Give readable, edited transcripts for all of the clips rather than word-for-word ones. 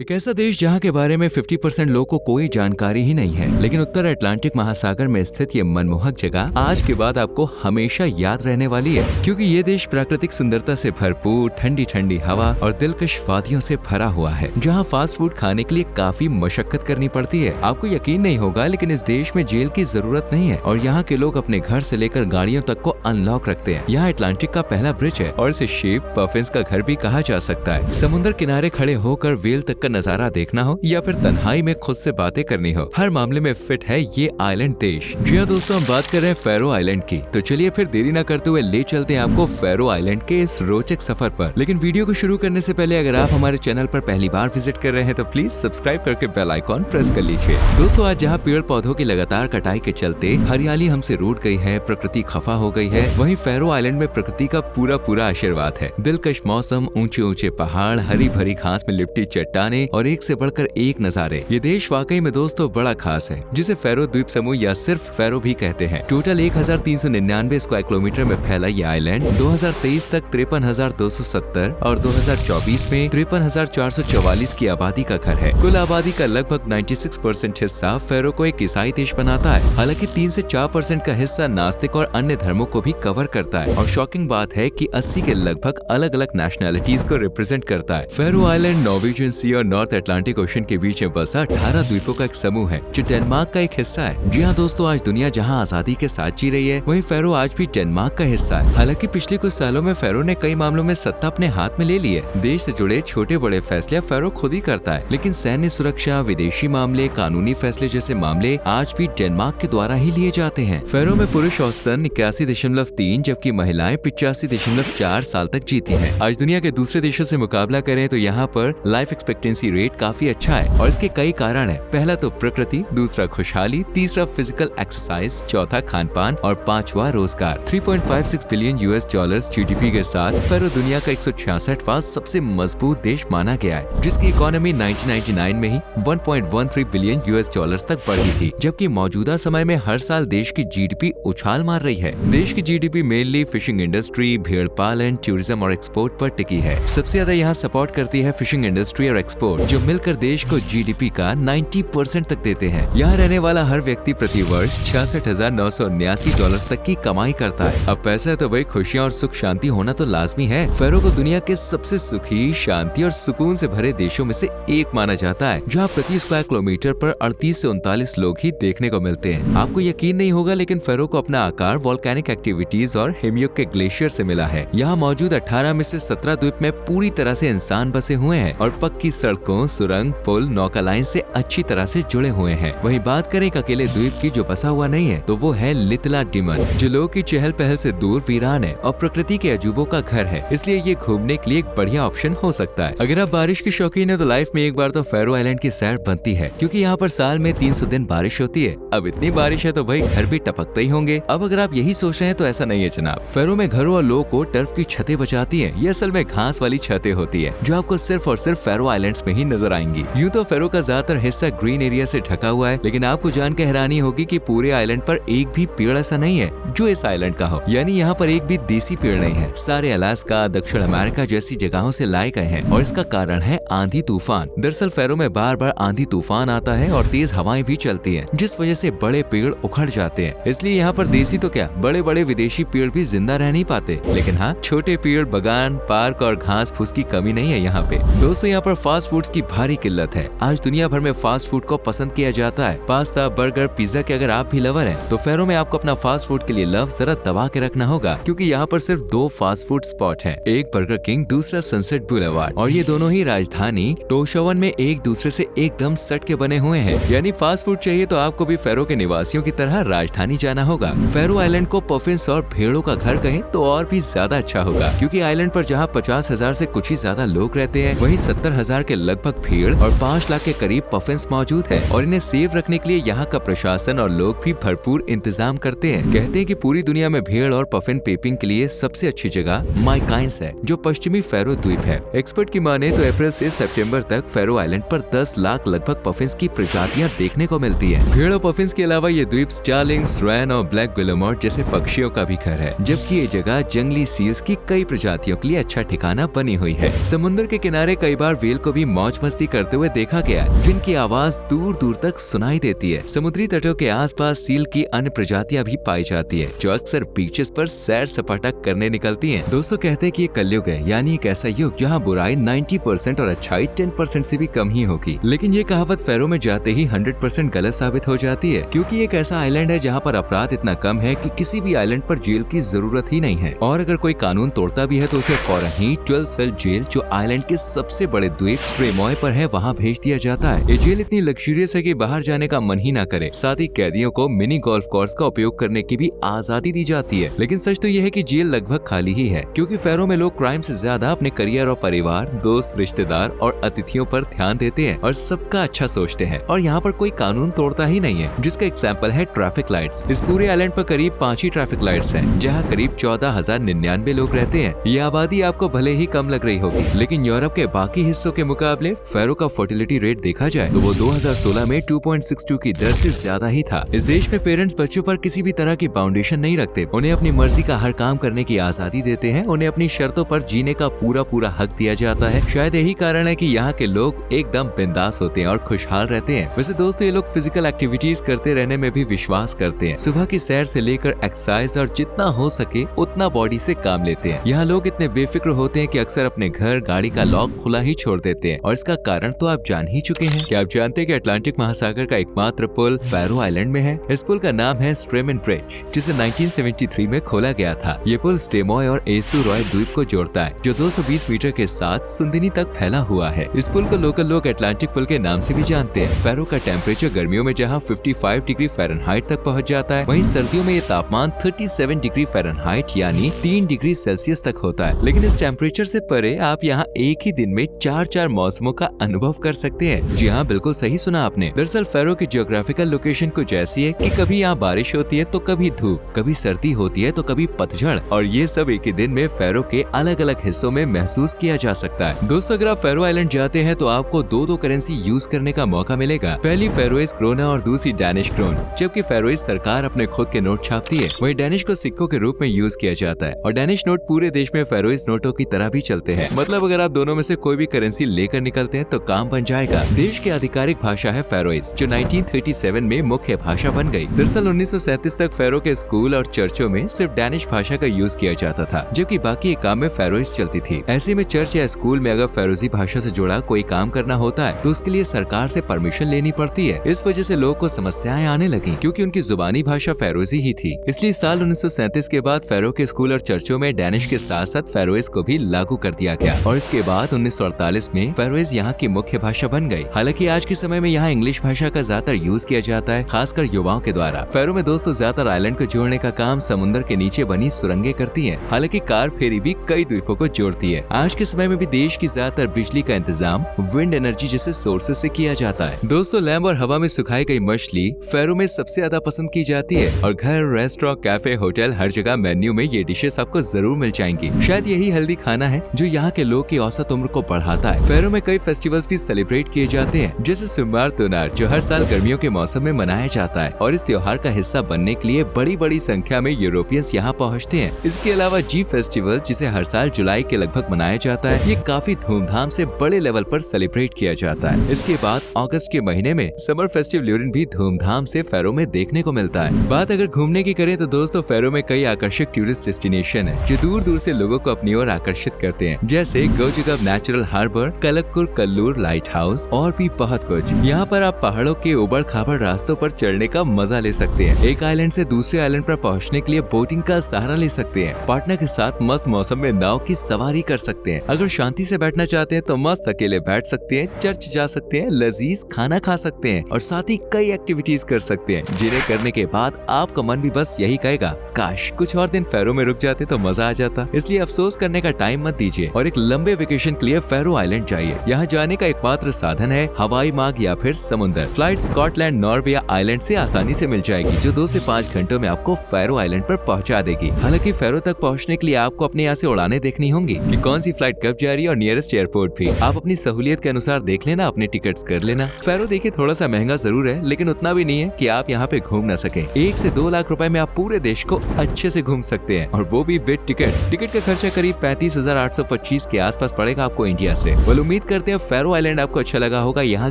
एक ऐसा देश जहाँ के बारे में 50% लोगों को कोई जानकारी ही नहीं है, लेकिन उत्तर अटलांटिक महासागर में स्थित ये मनमोहक जगह आज के बाद आपको हमेशा याद रहने वाली है, क्योंकि ये देश प्राकृतिक सुंदरता से भरपूर, ठंडी ठंडी हवा और दिलकश वादियों से भरा हुआ है, जहाँ फास्ट फूड खाने के लिए काफी मशक्कत करनी पड़ती है। आपको यकीन नहीं होगा, लेकिन इस देश में जेल की जरूरत नहीं है और यहाँ के लोग अपने घर से लेकर गाड़ियों तक को अनलॉक रखते हैं। यहाँ अटलांटिक का पहला ब्रिज है और इसे शिप पफिन्स का घर भी कहा जा सकता है। समुद्र किनारे खड़े होकर वेल तक का नजारा देखना हो या फिर तन्हाई में खुद से बातें करनी हो, हर मामले में फिट है ये आइलैंड देश। जी हाँ दोस्तों, हम बात कर रहे हैं फैरो आइलैंड की। तो चलिए फिर देरी न करते हुए ले चलते हैं आपको फैरो आइलैंड के इस रोचक सफर पर। लेकिन वीडियो को शुरू करने से पहले अगर आप हमारे चैनल पर पहली बार विजिट कर रहे हैं तो प्लीज सब्सक्राइब करके बेल आइकॉन प्रेस कर लीजिए। दोस्तों, आज जहाँ पेड़ पौधों की लगातार कटाई के चलते हरियाली हमसे रूठ गई है, प्रकृति खफा हो गई है, वहीं फैरो आइलैंड में प्रकृति का पूरा आशीर्वाद है। दिलकश मौसम, ऊंचे ऊंचे पहाड़, हरी भरी घास में लिपटी चट्टाने और एक से बढ़कर एक नजारे। ये देश वाकई में दोस्तों बड़ा खास है, जिसे फैरो द्वीप समूह या सिर्फ फैरो भी कहते हैं। टोटल 1399 स्क्वायर किलोमीटर में फैला ये आइलैंड 2023 तक 53,270 और 2024 में 53,444 की आबादी का घर है। कुल आबादी का लगभग 96% हिस्सा फैरो को एक ईसाई देश बनाता है। हालांकि 3 से 4% का हिस्सा नास्तिक और अन्य धर्मों को भी कवर करता है। और शॉकिंग बात है कि 80 के लगभग अलग अलग नेशनैलिटीज को रिप्रेजेंट करता है। फैरो आइलैंड नॉर्वेजियन सी और नॉर्थ अटलांटिक ओशन के बीच में बसा 18 द्वीपों का एक समूह है, जो डेनमार्क का एक हिस्सा है। जी हाँ दोस्तों, आज दुनिया जहाँ आजादी के साथ जी रही है, वहीं फैरो आज भी डेनमार्क का हिस्सा है। हालांकि पिछले कुछ सालों में फैरो ने कई मामलों में सत्ता अपने हाथ में ले ली है। देश से जुड़े छोटे बड़े फैसले फैरो खुद ही करता है, लेकिन सैन्य सुरक्षा, विदेशी मामले, कानूनी फैसले जैसे मामले आज भी डेनमार्क के द्वारा ही लिए जाते हैं। फैरो में पुरुष औसतन 81.3 जबकि महिलाएं 85.4 साल तक जीती हैं। आज दुनिया के दूसरे देशों से मुकाबला करें तो यहाँ पर लाइफ एक्सपेक्टेंसी रेट काफी अच्छा है और इसके कई कारण है। पहला तो प्रकृति, दूसरा खुशहाली, तीसरा फिजिकल एक्सरसाइज, चौथा खान पान और पांचवा रोजगार। 3.56 बिलियन US$ GDP के साथ फैरो दुनिया का 166वां सबसे मजबूत देश माना गया है, जिसकी इकोनॉमी 1999 में ही 1.13 बिलियन US$ तक बढ़ी थी, जबकि मौजूदा समय में हर साल देश की GDP उछाल मार रही है। देश की GDP मेनली फिशिंग इंडस्ट्री, भेड़ पालन, टूरिज्म और एक्सपोर्ट पर टिकी है। सबसे ज्यादा यहाँ सपोर्ट करती है फिशिंग इंडस्ट्री और एक्सपोर्ट, जो मिलकर देश को GDP का 90% तक देते हैं। यहाँ रहने वाला हर व्यक्ति प्रति वर्ष $66,979 तक की कमाई करता है। अब पैसा है तो भाई खुशियाँ और सुख शांति होना तो लाजमी है। फैरो को दुनिया के सबसे सुखी, शांति और सुकून से भरे देशों में से एक माना जाता है, जहाँ प्रति स्क्वायर किलोमीटर पर 38 से 39 लोग ही देखने को मिलते हैं। आपको यकीन नहीं होगा, लेकिन फैरो को अपना आकार वोल्केनिक एक्टिविटीज और हिमयुग के ग्लेशियर से मिला है। यहाँ मौजूद 18 में से 17 द्वीप में पूरी तरह से इंसान बसे हुए हैं और पक्की सड़कों, सुरंग, पुल, नौका लाइन से अच्छी तरह से जुड़े हुए हैं। वहीं बात करें एक अकेले द्वीप की जो बसा हुआ नहीं है, तो वो है लितला डिमन, जो लोगों की चहल पहल से दूर वीरान है और प्रकृति के अजूबों का घर है। इसलिए ये घूमने के लिए एक बढ़िया ऑप्शन हो सकता है। अगर आप बारिश की शौकीन है तो लाइफ में एक बार तो फैरो आइलैंड की सैर बनती है, क्योंकि यहाँ पर साल में 300 दिन बारिश होती है। अब इतनी बारिश है तो भाई घर भी टपकते ही होंगे। अब अगर आप यही सोच रहे हैं तो ऐसा नहीं है जनाब। फैरो में घरों और लोगों को टर्फ की छतें बचाती है। ये असल में घास वाली छतें होती है, जो आपको सिर्फ और सिर्फ फैरो आइलैंड्स में ही नजर आएंगी। यूँ तो फैरो का ज्यादातर हिस्सा ग्रीन एरिया से ढका हुआ है, लेकिन आपको जान के हैरानी होगी कि पूरे आइलैंड पर एक भी पेड़ ऐसा नहीं है जो इस आइलैंड का हो। यानी यहाँ पर एक भी देसी पेड़ नहीं है। सारे अलास्का, दक्षिण अमेरिका जैसी जगहों से लाए गए हैं और इसका कारण है आंधी तूफान। दरअसल फैरो में बार बार आंधी तूफान आता है और तेज हवाएं भी चलती है, जिस वजह से बड़े पेड़ उखड़ जाते हैं। इसलिए यहाँ पर देसी तो क्या, बड़े बड़े विदेशी पेड़ भी जिंदा रह नहीं पाते। लेकिन हाँ, छोटे पेड़, बगान, पार्क और घास फूस की कमी नहीं है यहाँ पे। दोस्तों, यहाँ पर फास्ट फूड्स की भारी किल्लत है। आज दुनिया भर में फास्ट फूड को पसंद किया जाता है। पास्ता, बर्गर, पिज्जा के अगर आप भी लवर हैं, तो फैरो में आपको अपना फास्ट फूड के लिए लव जरा दबा के रखना होगा, क्योंकि यहाँ पर सिर्फ 2 फास्ट फूड स्पॉट हैं। एक बर्गर किंग, दूसरा सनसेट बुलेवार्ड, और ये दोनों ही राजधानी टोशावन में एक दूसरे से एकदम सट के बने हुए हैं। यानी फास्ट फूड चाहिए तो आपको भी फैरो के निवासियों की तरह राजधानी जाना होगा। फैरो आइलैंड को पफिन्स और भेड़ों का घर कहें तो और भी ज्यादा अच्छा होगा, क्योंकि आइलैंड पर जहाँ 50,000 से कुछ ही ज्यादा लोग रहते हैं, वहीं 70,000 के लगभग भेड़ और 5 लाख के करीब पफिन्स मौजूद है। और इन्हें सेव रखने के लिए यहाँ का प्रशासन और लोग भी भरपूर इंतजाम करते हैं। कहते हैं कि पूरी दुनिया में भेड़ और पफिन पेपिंग के लिए सबसे अच्छी जगह माइकाइंस है, जो पश्चिमी फैरो द्वीप है। एक्सपर्ट की माने तो अप्रैल से सितंबर तक फैरो आइलैंड पर 10 लाख लगभग पफिन्स की प्रजातियां देखने को मिलती है। भेड़ और पफिन्स के अलावा ये द्वीप स्टारलिंग्स, रैन और ब्लैक गुलेमोट जैसे पक्षियों का भी घर है, जबकि ये जगह जंगली सील्स की कई प्रजातियों के लिए अच्छा ठिकाना बनी हुई है। समुद्र के किनारे कई बार व्हेल को भी मौज मस्ती करते हुए देखा गया है, जिनकी आवाज दूर दूर तक सुनाई देती है। समुद्री तटों के आसपास सील की अन्य प्रजातियां भी पाई जाती है, जो अक्सर बीचेस पर सैर सपाटा करने निकलती हैं। दोस्तों कहते हैं कि ये कलयुग है, यानी एक ऐसा युग जहां बुराई 90% और अच्छाई 10% से भी कम ही होगी। लेकिन ये कहावत फैरो में जाते ही 100% गलत साबित हो जाती है, क्योंकि एक ऐसा आइलैंड है जहां पर अपराध इतना कम है कि किसी भी आइलैंड पर जेल की जरूरत ही नहीं है। और अगर कोई कानून तोड़ता भी है तो उसे फौरन ही 12 सेल जेल, जो आइलैंड के सबसे बड़े द्वीप स्ट्रेमॉय पर है, वहाँ भेज दिया जाता है। ये जेल इतनी लग्जरियस है कि बाहर जाने का मन ही ना करे। साथ ही कैदियों को मिनी गोल्फ कोर्स का उपयोग करने की भी आजादी दी जाती है। लेकिन सच तो यह है कि जेल लगभग खाली ही है, क्योंकि फैरो में लोग क्राइम से ज्यादा अपने करियर और परिवार, दोस्त, रिश्तेदार और अतिथियों पर ध्यान देते हैं और सबका अच्छा सोचते हैं। और यहाँ पर कोई कानून तोड़ता ही नहीं है, जिसका एग्जाम्पल है ट्रैफिक लाइट्स। इस पूरे आइलैंड पर करीब 5 ही ट्रैफिक लाइट्स हैं, जहाँ करीब 14,099 लोग रहते हैं। ये आबादी आपको भले ही कम लग रही होगी, लेकिन यूरोप के बाकी हिस्सों के मुकाबले फैरो का फर्टिलिटी रेट देखा जाए तो वो 2016 में 2.62 की दर से ज्यादा ही था। इस देश में पेरेंट्स बच्चों पर किसी भी तरह की बाउंडेशन नहीं रखते, उन्हें अपनी मर्जी का हर काम करने की आजादी देते हैं, उन्हें अपनी शर्तों पर जीने का पूरा हक दिया जाता है। शायद यही कारण है कि यहाँ के लोग एकदम बिंदास होते हैं और खुशहाल रहते हैं। वैसे दोस्तों, ये लोग फिजिकल एक्टिविटीज करते रहने में भी विश्वास करते हैं। सुबह की सैर से लेकर एक्सरसाइज और जितना हो सके उतना बॉडी से काम लेते हैं। यहाँ लोग इतने बेफिक्र होते हैं कि अक्सर अपने घर, गाड़ी का लॉक खुला ही छोड़ देते हैं, और इसका कारण तो आप जान ही चुके हैं। क्या आप जानते हैं कि अटलांटिक महासागर का एकमात्र पुल फैरो आइलैंड में है? इस पुल का नाम है स्ट्रेमन ब्रिज, जिसे 1973 में खोला गया था। ये पुल स्टेमॉय और एस्टुरॉय द्वीप को जोड़ता है, जो 220 मीटर के साथ सुंदिनी तक फैला हुआ है। इस पुल को लोकल लोग अटलांटिक पुल के नाम से भी जानते हैं। फैरो का टेम्परेचर गर्मियों में जहाँ 55 डिग्री फ़ारेनहाइट तक पहुँच जाता है, वहीं सर्दियों में ये तापमान 37 डिग्री फ़ारेनहाइट यानी 3 डिग्री सेल्सियस तक होता है। लेकिन इस टेम्परेचर से परे आप यहाँ एक ही दिन में 4 मौसमों का अनुभव कर सकते हैं। जी हाँ, बिल्कुल सही सुना आपने। दरअसल फैरो की जियोग्राफिकल लोकेशन कुछ ऐसी है कि कभी यहाँ बारिश होती है तो कभी धूप, कभी सर्दी होती है तो कभी पतझड़, और ये सब एक ही दिन में फैरो के अलग अलग हिस्सों में महसूस किया जा सकता है। दोस्तों, अगर आप फैरो आइलैंड जाते हैं तो आपको दो करेंसी यूज करने का मौका मिलेगा। पहली फैरोइज क्रोना और दूसरी डैनिश क्रोन। जबकि फैरोइज सरकार अपने खुद के नोट छापती है, वहीं डैनिश को सिक्कों के रूप में यूज किया जाता है, और डैनिश नोट पूरे देश में फैरोइज नोटों की तरह भी चलते हैं। मतलब अगर आप दोनों में से कोई भी करेंसी लेकर निकलते हैं तो काम बन जाएगा। देश की आधिकारिक भाषा है फैरोइज, जो 1937 में मुख्य भाषा बन गई। दरअसल 1937 तक फैरो के स्कूल और चर्चों में सिर्फ डैनिश भाषा का यूज किया जाता था, जबकि बाकी काम में फैरोइज चलती थी। ऐसे में चर्च या स्कूल में अगर फैरोजी भाषा से जुड़ा कोई काम करना होता है तो उसके लिए सरकार से परमिशन लेनी पड़ती है। इस वजह से लोगों को समस्याएं आने लगी, क्योंकि उनकी जुबानी भाषा फैरोजी ही थी। इसलिए साल 1937 के बाद फैरो के स्कूल और चर्चों में डैनिश के साथ साथ फैरोइज को भी लागू कर दिया गया, और इसके बाद 1948 में फैरोइज यहाँ की मुख्य भाषा बन गई। हालांकि आज के समय में यहाँ इंग्लिश भाषा का ज्यादातर यूज किया जाता है, खासकर युवाओं के द्वारा। फैरो में दोस्तों ज्यादातर आइलैंड को जोड़ने का काम समुद्र के नीचे बनी सुरंगें करती है। हालांकि कार फेरी भी कई द्वीपों को जोड़ती है। आज के समय में भी देश की ज्यादातर बिजली का इंतजाम विंड एनर्जी जैसे सोर्सेज से किया जाता है। दोस्तों, लैम्ब और हवा में सुखाई गई मछली फैरो में सबसे ज्यादा पसंद की जाती है, और घर, रेस्टोरेंट, कैफे, होटल, हर जगह मेन्यू में ये डिशेस आपको जरूर मिल जाएंगी। शायद यही हेल्दी खाना है जो यहाँ के लोग की औसत उम्र को बढ़ाता है। फैरो में कई फेस्टिवल्स भी सेलिब्रेट किए जाते हैं, जैसे सुमार तुनार, जो हर साल गर्मियों के मौसम में मनाया जाता है, और इस त्योहार का हिस्सा बनने के लिए बड़ी संख्या में यूरोपियंस यहाँ पहुँचते हैं। इसके अलावा जी फेस्टिवल, जिसे हर साल जुलाई के लगभग मनाया जाता है, ये काफी धूमधाम से बड़े लेवल पर सेलिब्रेट किया जाता है। इसके बाद अगस्त के महीने में समर फेस्टिव ल्यूरिन भी धूमधाम से फैरो में देखने को मिलता है। बात अगर घूमने की करें तो दोस्तों, फैरो में कई आकर्षक टूरिस्ट डेस्टिनेशन है, जो दूर दूर से लोगों को अपनी ओर आकर्षित करते हैं, जैसे गोजुगव natural harbour, Kalakkur Kallur lighthouse और भी बहुत कुछ। यहाँ पर आप पहाड़ों के उबड़ खाबड़ रास्तों पर चढ़ने का मजा ले सकते हैं। एक आइलैंड से दूसरे आइलैंड पर पहुँचने के लिए बोटिंग का सहारा ले सकते हैं। पार्टनर के साथ मस्त मौसम में नाव की सवारी कर सकते हैं। अगर शांति से बैठना चाहते हैं तो मस्त अकेले बैठ सकते हैं, चर्च जा सकते हैं, लजीज खाना खा सकते हैं, और साथ ही कई एक्टिविटीज कर सकते हैं, जिन्हें करने के बाद आपका मन भी बस यही कहेगा, काश कुछ और दिन फैरो में रुक जाते तो मजा आ जाता। इसलिए अफसोस करने का टाइम मत दीजिए और एक लंबे वेकेशन के लिए फैरो आइलैंड जाइए। यहाँ जाने का एकमात्र साधन है हवाई मार्ग या फिर समुद्र। फ्लाइट स्कॉटलैंड, नॉर्वे या आइलैंड से आसानी से मिल जाएगी, जो 2 से 5 घंटों में आपको फैरो आइलैंड पर पहुँचा देगी। हालांकि फैरो तक पहुँचने के लिए आपको अपने यहाँ से उड़ाने देखनी होंगी कि कौन सी फ्लाइट कब जा रही है, और नियरेस्ट एयरपोर्ट भी आप अपनी सहूलियत के अनुसार देख लेना, अपने टिकट्स कर लेना। फैरो देखिए थोड़ा सा महंगा जरूर है, लेकिन उतना भी नहीं है कि आप यहाँ पे घूम न सके। 1 से 2 लाख रुपए में आप पूरे देश को अच्छे से घूम सकते हैं, और वो भी विद टिकट्स। टिकट का खर्चा करीब 35,825 के आसपास पड़ेगा आपको इंडिया से। उम्मीद करते हैं फैरो आइलैंड आपको अच्छा लगा होगा। यहाँ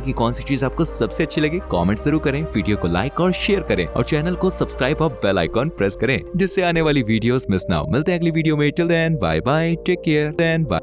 की कौन सी चीज आपको सबसे अच्छी लगी कमेंट जरूर करें, वीडियो को लाइक और शेयर करें और चैनल को सब्सक्राइब और बेल आइकॉन प्रेस करें जिससे आने वाली वीडियोस मिस ना हो। मिलते हैं अगली वीडियो में। Till then bye bye, take care, then bye.